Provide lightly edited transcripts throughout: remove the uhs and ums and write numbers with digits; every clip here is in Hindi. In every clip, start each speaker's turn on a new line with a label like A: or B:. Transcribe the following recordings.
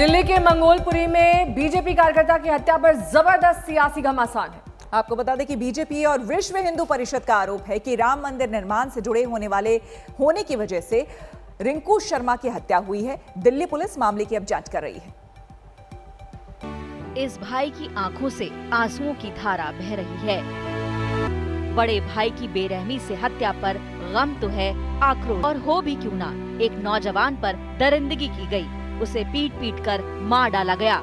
A: दिल्ली के मंगोलपुरी में बीजेपी कार्यकर्ता की हत्या पर जबरदस्त सियासी घमासान है।
B: आपको बता दें कि बीजेपी और विश्व हिंदू परिषद का आरोप है कि राम मंदिर निर्माण से जुड़े होने की वजह से रिंकू शर्मा की हत्या हुई है। दिल्ली पुलिस मामले की अब जांच कर रही है।
C: इस भाई की आंखों से आंसुओं की धारा बह रही है। बड़े भाई की बेरहमी से हत्या पर गम तो है, आक्रोश और हो भी क्यों ना, एक नौजवान पर दरिंदगी की गई, उसे पीट पीट कर मार डाला गया।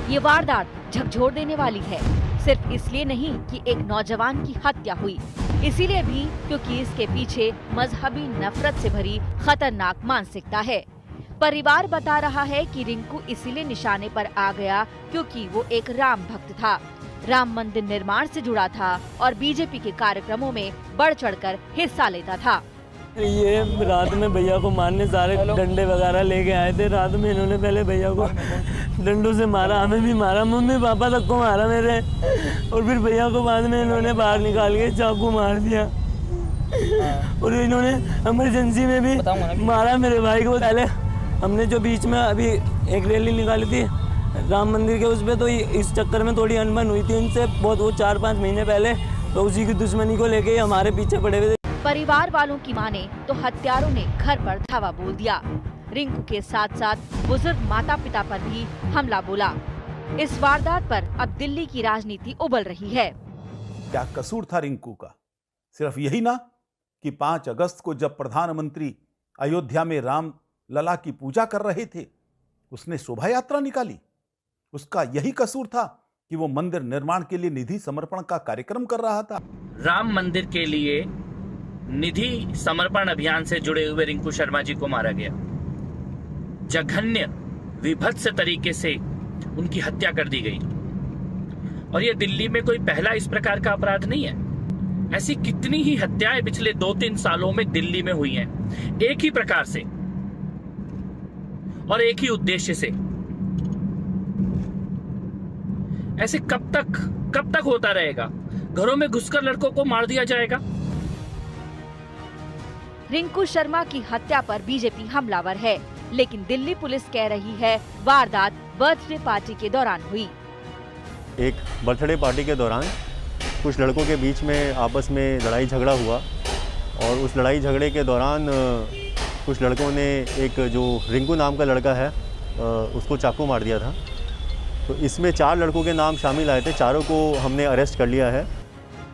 C: ये वारदात झकझोर देने वाली है, सिर्फ इसलिए नहीं कि एक नौजवान की हत्या हुई, इसीलिए भी क्योंकि इसके पीछे मजहबी नफरत से भरी खतरनाक मानसिकता है। परिवार बता रहा है कि रिंकू इसीलिए निशाने पर आ गया क्योंकि वो एक राम भक्त था, राम मंदिर निर्माण से जुड़ा था और बीजेपी के कार्यक्रमों में बढ़ चढ़कर हिस्सा लेता था।
D: ये रात में भैया को मारने सारे डंडे वगैरह लेके आए थे। रात में इन्होंने पहले भैया को डंडों से मारा, हमें भी मारा, मम्मी पापा तक को मारा मेरे, और फिर भैया को बाद में इन्होंने बाहर निकाल के चाकू मार दिया। और इन्होंने इमरजेंसी में भी मारा मेरे भाई को। पहले हमने जो बीच में अभी एक रैली निकाली थी राम मंदिर के, उस पर तो इस चक्कर में थोड़ी अनबन हुई थी इनसे बहुत, वो 4-5 महीने पहले, तो उसी की दुश्मनी को लेके हमारे पीछे पड़े हुए थे।
C: परिवार वालों की माने तो हत्यारों ने घर पर धावा बोल दिया। रिंकू के साथ साथ बुजुर्ग माता पिता पर भी हमला बोला। इस वारदात पर अब दिल्ली की राजनीति उबल रही है।
E: क्या कसूर था रिंकू का? सिर्फ यही ना कि 5 अगस्त को जब प्रधानमंत्री अयोध्या में राम लला की पूजा कर रहे थे, उसने शोभा यात्रा निकाली। उसका यही कसूर था कि वो मंदिर निर्माण के लिए निधि समर्पण का कार्यक्रम कर रहा था।
F: राम मंदिर के लिए निधि समर्पण अभियान से जुड़े हुए रिंकू शर्मा जी को मारा गया। जघन्य विभत्स तरीके से उनकी हत्या कर दी गई। और यह दिल्ली में कोई पहला इस प्रकार का अपराध नहीं है। ऐसी कितनी ही हत्याएं पिछले 2-3 सालों में दिल्ली में हुई हैं, एक ही प्रकार से और एक ही उद्देश्य से। ऐसे कब तक होता रहेगा? घरों में घुसकर लड़कों को मार दिया जाएगा।
C: रिंकू शर्मा की हत्या पर बीजेपी हमलावर है, लेकिन दिल्ली पुलिस कह रही है वारदात बर्थडे पार्टी के दौरान हुई।
G: एक बर्थडे पार्टी के दौरान कुछ लड़कों के बीच में आपस में लड़ाई झगड़ा हुआ, और उस लड़ाई झगड़े के दौरान कुछ लड़कों ने एक जो रिंकू नाम का लड़का है उसको चाकू मार दिया था। तो इसमें 4 लड़कों के नाम शामिल आए थे, चारों को हमने अरेस्ट कर लिया है।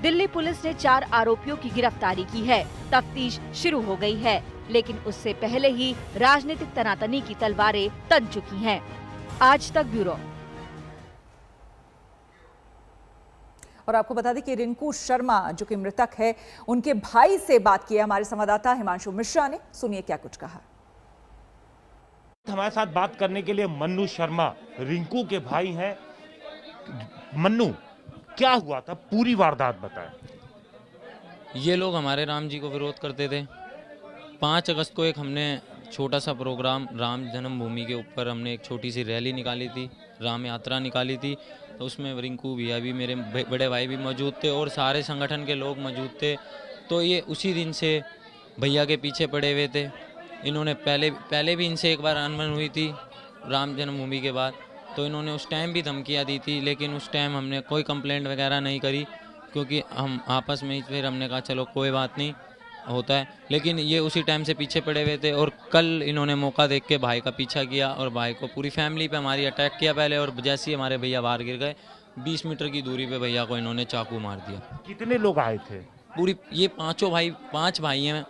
C: दिल्ली पुलिस ने 4 आरोपियों की गिरफ्तारी की है। तफ्तीश शुरू हो गई है, लेकिन उससे पहले ही राजनीतिक तनातनी की तलवारें तन चुकी हैं। आज तक ब्यूरो।
B: और आपको बता दें कि रिंकू शर्मा जो कि मृतक है, उनके भाई से बात की है हमारे संवाददाता हिमांशु मिश्रा ने। सुनिए क्या कुछ कहा।
H: हमारे साथ बात करने के लिए मन्नू शर्मा, रिंकू के भाई हैं। मन्नू, क्या हुआ था? पूरी वारदात बताएं।
I: ये लोग हमारे राम जी को विरोध करते थे। 5 अगस्त को एक हमने छोटा सा प्रोग्राम राम जन्मभूमि के ऊपर हमने एक छोटी सी रैली निकाली थी, राम यात्रा निकाली थी। तो उसमें रिंकू भैया भी, मेरे बड़े भाई भी मौजूद थे और सारे संगठन के लोग मौजूद थे। तो ये उसी दिन से भैया के पीछे पड़े हुए थे। इन्होंने पहले भी इनसे एक बार अनबन हुई थी राम जन्मभूमि के बाद, तो इन्होंने उस टाइम भी धमकियाँ दी थी, लेकिन उस टाइम हमने कोई कंप्लेंट वगैरह नहीं करी, क्योंकि हम आपस में ही फिर हमने कहा चलो कोई बात नहीं होता है। लेकिन ये उसी टाइम से पीछे पड़े हुए थे, और कल इन्होंने मौका देख के भाई का पीछा किया और भाई को, पूरी फैमिली पे हमारी अटैक किया पहले, और जैसे ही हमारे भैया बाहर गिर गए 20 मीटर की दूरी पे भैया को इन्होंने चाकू मार दिया।
H: कितने लोग आए थे?
I: पूरी ये 5 भाई हैं,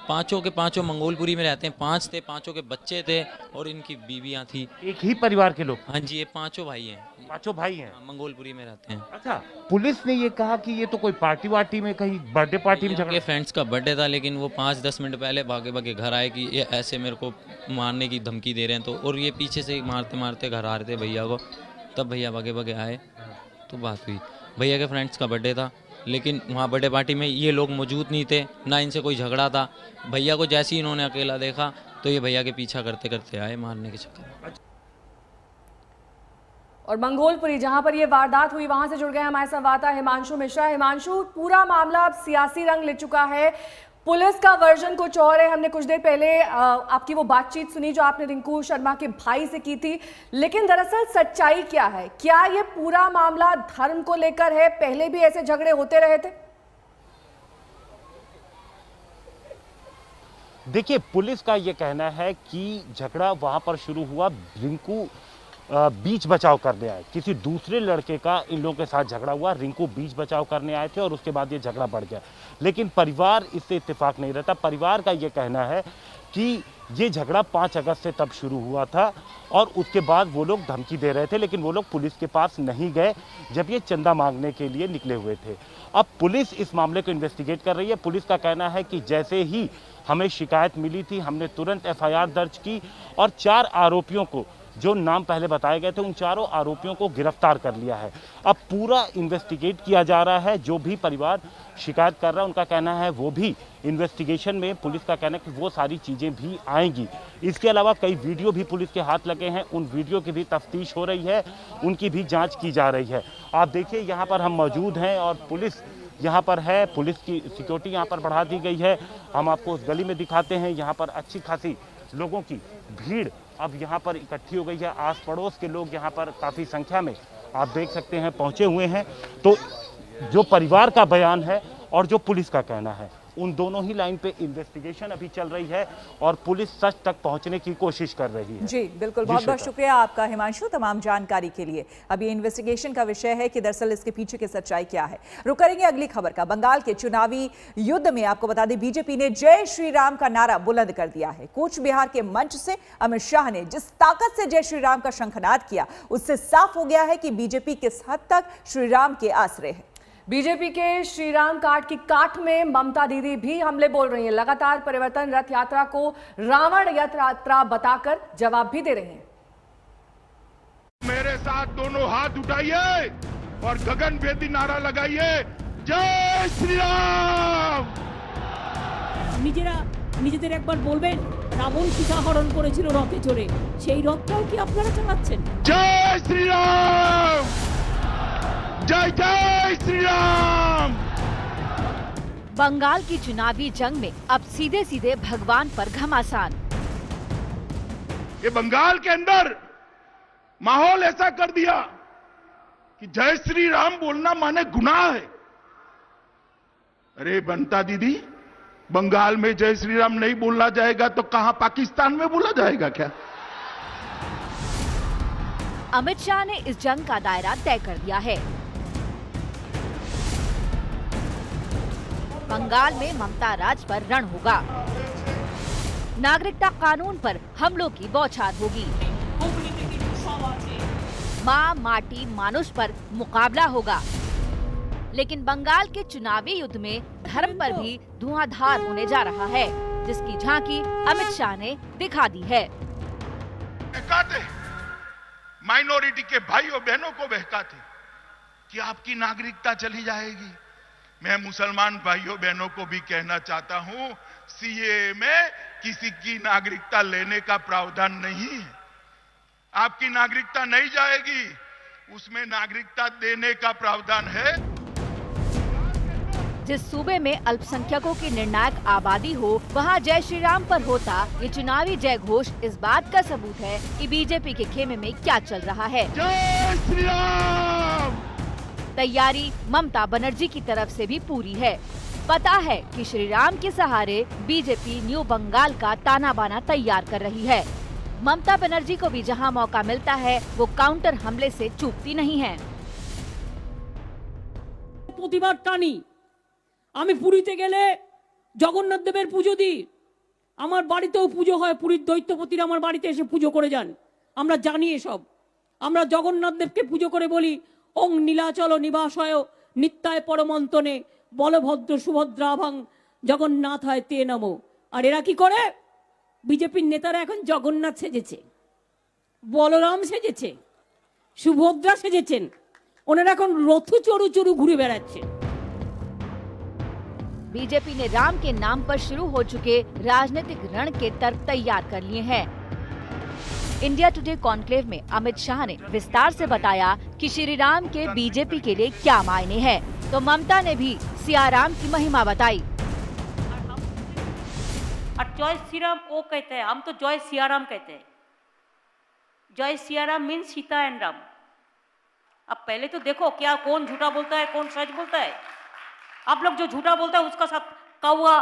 I: पांचों के पांचों मंगोलपुरी में रहते हैं। 5 थे, 5 के बच्चे थे और इनकी बीवियां थी।
H: एक ही परिवार के लोग?
I: हाँ जी, ये 5 भाई हैं।
H: 5 भाई हैं,
I: मंगोलपुरी में रहते हैं।
H: अच्छा, पुलिस ने ये कहा कि ये तो कोई पार्टी वार्टी में, कहीं बर्थडे पार्टी में झगड़ा?
I: फ्रेंड्स का बर्थडे था, लेकिन वो 5-10 मिनट पहले भागे भागे घर आए कि ये ऐसे मेरे को मारने की धमकी दे रहे हैं। तो और ये पीछे से मारते मारते घर आ रहे थे भैया को, तब भैया भागे भागे आए तो बात हुई। भैया के फ्रेंड्स का बर्थडे था, लेकिन वहाँ बर्थडे पार्टी में ये लोग मौजूद नहीं थे, ना इनसे कोई झगड़ा था। भैया को जैसे ही इन्होंने अकेला देखा तो ये भैया के पीछा करते करते आए मारने के चक्कर में।
A: और मंगोलपुरी जहां पर ये वारदात हुई, वहां से जुड़ गए हमारे संवाददाता हिमांशु मिश्रा। हिमांशु, पूरा मामला अब सियासी रंग ले चुका है। पुलिस का वर्जन कुछ और है। हमने कुछ देर पहले आपकी वो बातचीत सुनी जो आपने रिंकू शर्मा के भाई से की थी, लेकिन दरअसल सच्चाई क्या है? क्या ये पूरा मामला धर्म को लेकर है? पहले भी ऐसे झगड़े होते रहे थे?
H: देखिए, पुलिस का ये कहना है कि झगड़ा वहां पर शुरू हुआ, रिंकू बीच बचाव करने आए, किसी दूसरे लड़के का इन लोगों के साथ झगड़ा हुआ, रिंकू बीच बचाव करने आए थे और उसके बाद ये झगड़ा बढ़ गया। लेकिन परिवार इससे इत्तेफाक नहीं रहता। परिवार का ये कहना है कि ये झगड़ा 5 अगस्त से तब शुरू हुआ था और उसके बाद वो लोग धमकी दे रहे थे, लेकिन वो लोग पुलिस के पास नहीं गए जब ये चंदा मांगने के लिए निकले हुए थे। अब पुलिस इस मामले को इन्वेस्टिगेट कर रही है। पुलिस का कहना है कि जैसे ही हमें शिकायत मिली थी, हमने तुरंत एफआईआर दर्ज की और 4 आरोपियों को, जो नाम पहले बताए गए थे, उन चारों आरोपियों को गिरफ्तार कर लिया है। अब पूरा इन्वेस्टिगेट किया जा रहा है। जो भी परिवार शिकायत कर रहा है, उनका कहना है वो भी इन्वेस्टिगेशन में, पुलिस का कहना है कि वो सारी चीज़ें भी आएंगी। इसके अलावा कई वीडियो भी पुलिस के हाथ लगे हैं, उन वीडियो की भी तफ्तीश हो रही है, उनकी भी जाँच की जा रही है। आप देखिए, यहाँ पर हम मौजूद हैं और पुलिस यहाँ पर है, पुलिस की सिक्योरिटी यहाँ पर बढ़ा दी गई है। हम आपको उस गली में दिखाते हैं, यहाँ पर अच्छी खासी लोगों की भीड़ अब यहाँ पर इकट्ठी हो गई है। आस पड़ोस के लोग यहाँ पर काफ़ी संख्या में आप देख सकते हैं पहुँचे हुए हैं। तो जो परिवार का बयान है और जो पुलिस का कहना है, उन दोनों ही लाइन पे इन्वेस्टिगेशन अभी चल रही है और पुलिस सच तक पहुंचने की कोशिश कर रही है।
B: जी बिल्कुल, बहुत बहुत शुक्रिया आपका हिमांशु तमाम जानकारी के लिए। अब ये इन्वेस्टिगेशन का विषय है कि दरअसल इसके पीछे की सच्चाई क्या है। रुक करेंगे अगली खबर का। बंगाल के चुनावी युद्ध में आपको बता दें, बीजेपी ने जय श्री राम का नारा बुलंद कर दिया है। कूच बिहार के मंच से अमित शाह ने जिस ताकत से जय श्री राम का शंखनाद किया, उससे साफ हो गया है कि बीजेपी किस हद तक श्री राम के आसरे है।
A: बीजेपी के श्री राम काट की काट में ममता दीदी भी हमले बोल रही हैं। लगातार परिवर्तन रथ यात्रा को रावण यात्रा बताकर जवाब भी दे रही हैं।
J: मेरे साथ दोनों हाथ उठाइए और गगनभेदी नारा लगाइए, जय श्री राम।
K: নিজেরা নিজেদের একবার বলবেন, রাবণ সীতাহরণ করেছিল রথে চড়ে, সেই রথটাও কি আপনারা চালাচ্ছেন?
J: जय श्री राम, जय जय श्री राम।
C: बंगाल की चुनावी जंग में अब सीधे सीधे भगवान पर घमासान।
J: ये बंगाल के अंदर माहौल ऐसा कर दिया कि जय श्री राम बोलना माने गुनाह है। अरे बनता दीदी, बंगाल में जय श्री राम नहीं बोलना जाएगा तो कहां पाकिस्तान में बोला जाएगा क्या?
C: अमित शाह ने इस जंग का दायरा तय कर दिया है। बंगाल में ममता राज पर रण होगा। नागरिकता कानून पर हमलों की बौछार होगी। माँ माटी मानुष पर मुकाबला होगा। लेकिन बंगाल के चुनावी युद्ध में धर्म पर भी धुआंधार होने जा रहा है, जिसकी झांकी अमित शाह ने दिखा दी है।
J: माइनॉरिटी के भाइयों बहनों को बहकाते कि आपकी नागरिकता चली जाएगी। मैं मुसलमान भाइयों बहनों को भी कहना चाहता हूं, सीएए में किसी की नागरिकता लेने का प्रावधान नहीं है। आपकी नागरिकता नहीं जाएगी, उसमें नागरिकता देने का प्रावधान है।
C: जिस सूबे में अल्पसंख्यकों की निर्णायक आबादी हो, वहां जय श्री राम पर होता ये चुनावी जय घोष इस बात का सबूत है कि बीजेपी के खेमे में क्या चल रहा है।
J: जय श्री राम।
C: तैयारी ममता बनर्जी की तरफ से भी पूरी है। पता है कि श्री राम के सहारे बीजेपी न्यू बंगाल का ताना बाना तैयार कर रही है। ममता बनर्जी को भी जहां मौका मिलता है, वो काउंटर हमले से चूकती नहीं है।
K: প্রতিবাদ টানি, আমি পুরীতে গেলে জগন্নাথ দেবের পুজো দিই। আমার বাড়িতেও পুজো হয়, পুরীর দৈত্যপতিরা আমার বাড়িতে এসে পুজো করে যান। আমরা জানি এসব। আমরা জগন্নাথ দেবকে পুজো করে বলি, ওং নীলাচল নিবাসায় নিত্যায় পরমন্তনে বলভদ্র সুভদ্রাভাং জগন্নাথায় তে নমো। আর এরা কি করে? বিজেপির নেতারা এখন জগন্নাথ সেজেছে, বলরাম সেজেছে, সুভদ্রা সেজেছেন। ওনারা এখন রথ চড়ু চড়ু ঘুরে বেড়াচ্ছে।
C: बीजेपी ने राम के नाम पर शुरू हो चुके राजनीतिक रण के तर्क तैयार कर लिए हैं। इंडिया टुडे कॉन्क्लेव में अमित शाह ने विस्तार से बताया कि श्री राम के बीजेपी के लिए क्या मायने हैं, तो ममता ने भी सियाराम की महिमा बताई।
K: और जय श्री राम वो कहते हैं, हम तो जय सियाराम कहते हैं। जय सियाराम मीन्स सीता एंड राम। अब पहले तो देखो क्या कौन झूठा बोलता है कौन सच बोलता है। आप लोग जो झूठा बोलता है उसका सब कौवा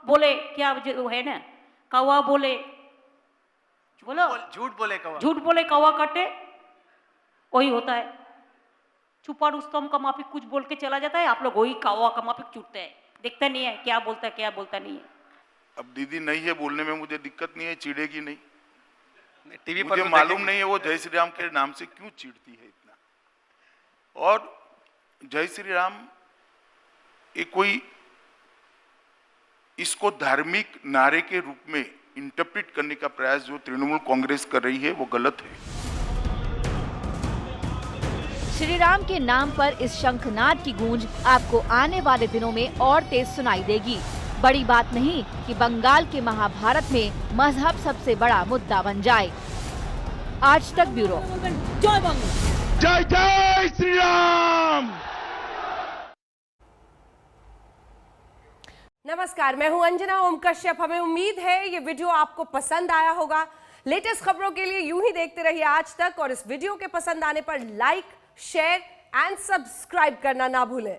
K: बोले, क्या वो है ना, कौवा बोले, बोलो झूठ बोले कौवा काटे, वही होता है। छुपा रुस्तम का माफिक कुछ बोल के चला जाता है, आप लोग वही कौवा का माफिक छूटते हैं, देखते नहीं है क्या बोलता है क्या बोलता नहीं है।
J: अब दीदी नहीं है बोलने में मुझे दिक्कत नहीं है, चिढ़ेगी नहीं।
L: टीवी पर
J: मुझे
L: तो
J: मालूम
L: देखेंगे।
J: नहीं है वो जय श्री राम के नाम से क्यों चिढ़ती है इतना। और जय श्री राम ये कोई इसको धार्मिक नारे के रूप में इंटरप्रेट करने का प्रयास जो तृणमूल कांग्रेस कर रही है वो गलत है।
C: श्री राम के नाम पर इस शंखनाद की गूंज आपको आने वाले दिनों में और तेज सुनाई देगी। बड़ी बात नहीं कि बंगाल के महाभारत में मजहब सबसे बड़ा मुद्दा बन जाए। आज तक ब्यूरो।
K: जय बंग।
J: जय जय श्री राम।
M: नमस्कार, मैं हूं अंजना ओम कश्यप। हमें उम्मीद है ये वीडियो आपको पसंद आया होगा। लेटेस्ट खबरों के लिए यूं ही देखते रहिए आज तक, और इस वीडियो के पसंद आने पर लाइक, शेयर एंड सब्सक्राइब करना ना भूलें।